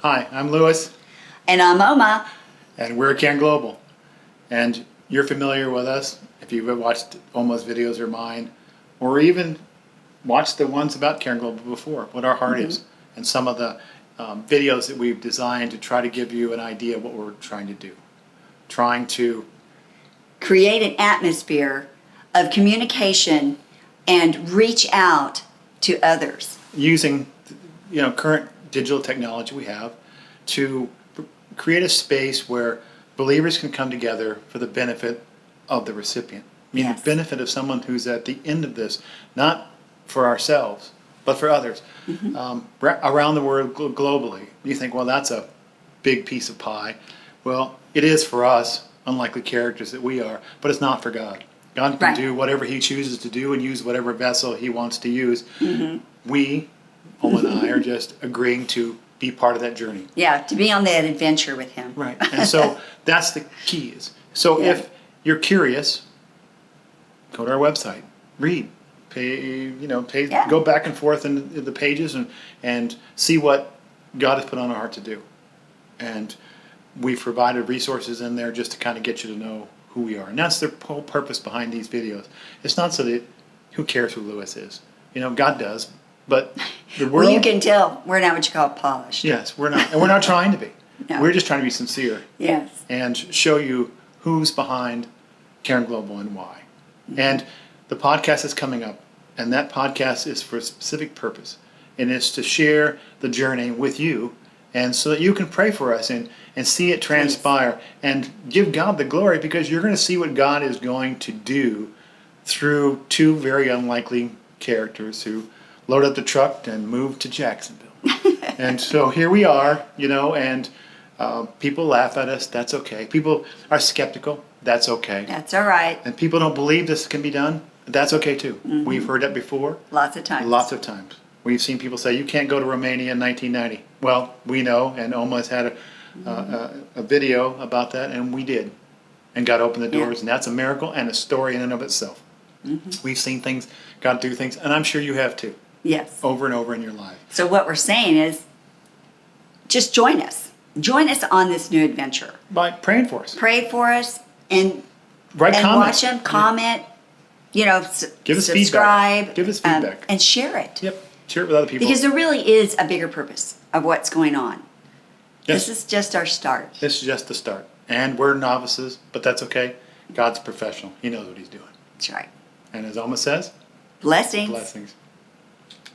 Hi, I'm Lewis, And I'm Oma. and we're Cairn Global. And you're familiar with us if you've watched Oma's videos or mine, or even watched the ones about Cairn Global before, what our heart is, and some of the videos that we've designed to try to give you an idea of what we're trying to do. Trying to Create an atmosphere of communication and reach out to others. using current digital technology we have to create a space where believers can come together for the benefit of the recipient. I mean, Yes. the benefit of someone who's at the end of this, not for ourselves, but for others. Around the world globally. You think, well, that's a big piece of pie. Well, it is for us, unlikely characters that we are, but it's not for God. God can Right. do whatever he chooses to do and use whatever vessel he wants to use. We, Oma and I, are just agreeing to be part of that journey. Yeah, to be on that adventure with him. Right. And so that's the keys. So Yeah. if you're curious, go to our website, read, Yeah. go back and forth in the pages and see what God has put on our heart to do. And we've provided resources in there just to kind of get you to know who we are. And that's the whole purpose behind these videos. It's not so that who cares who Lewis is. God does, but the world. Well, you can tell we're not what you call polished. Yes, we're not, and we're not trying to be. No. We're just trying to be sincere Yes. and show you who's behind Cairn Global and why. And the podcast is coming up, and that podcast is for a specific purpose, and it's to share the journey with you, and so that you can pray for us and see it transpire and give God the glory, because you're going to see what God is going to do through two very unlikely characters who load up the truck and move to Jacksonville. And so here we are, and people laugh at us. That's okay. People are skeptical. That's okay. That's all right. And people don't believe this can be done. That's okay too. We've heard that before. Lots of times. Lots of times. We've seen people say, you can't go to Romania in 1990. Well, we know, and Oma's had a video about that, and we did. And God opened the doors, Yeah. and that's a miracle and a story in and of itself. We've seen things, God do things, and I'm sure you have too, Yes. over and over in your life. So what we're saying is just join us. Join us on this new adventure. By praying for us. Pray for us and Write watch comments. them, comment, give Give us subscribe, feedback. Give us feedback. and share it. Yep. Share it with other people. Because there really is a bigger purpose of what's going on. Yes. This is just our start. This is just the start. And we're novices, but that's okay. God's professional. He knows what he's doing. That's right. And as Oma says, Blessings. blessings.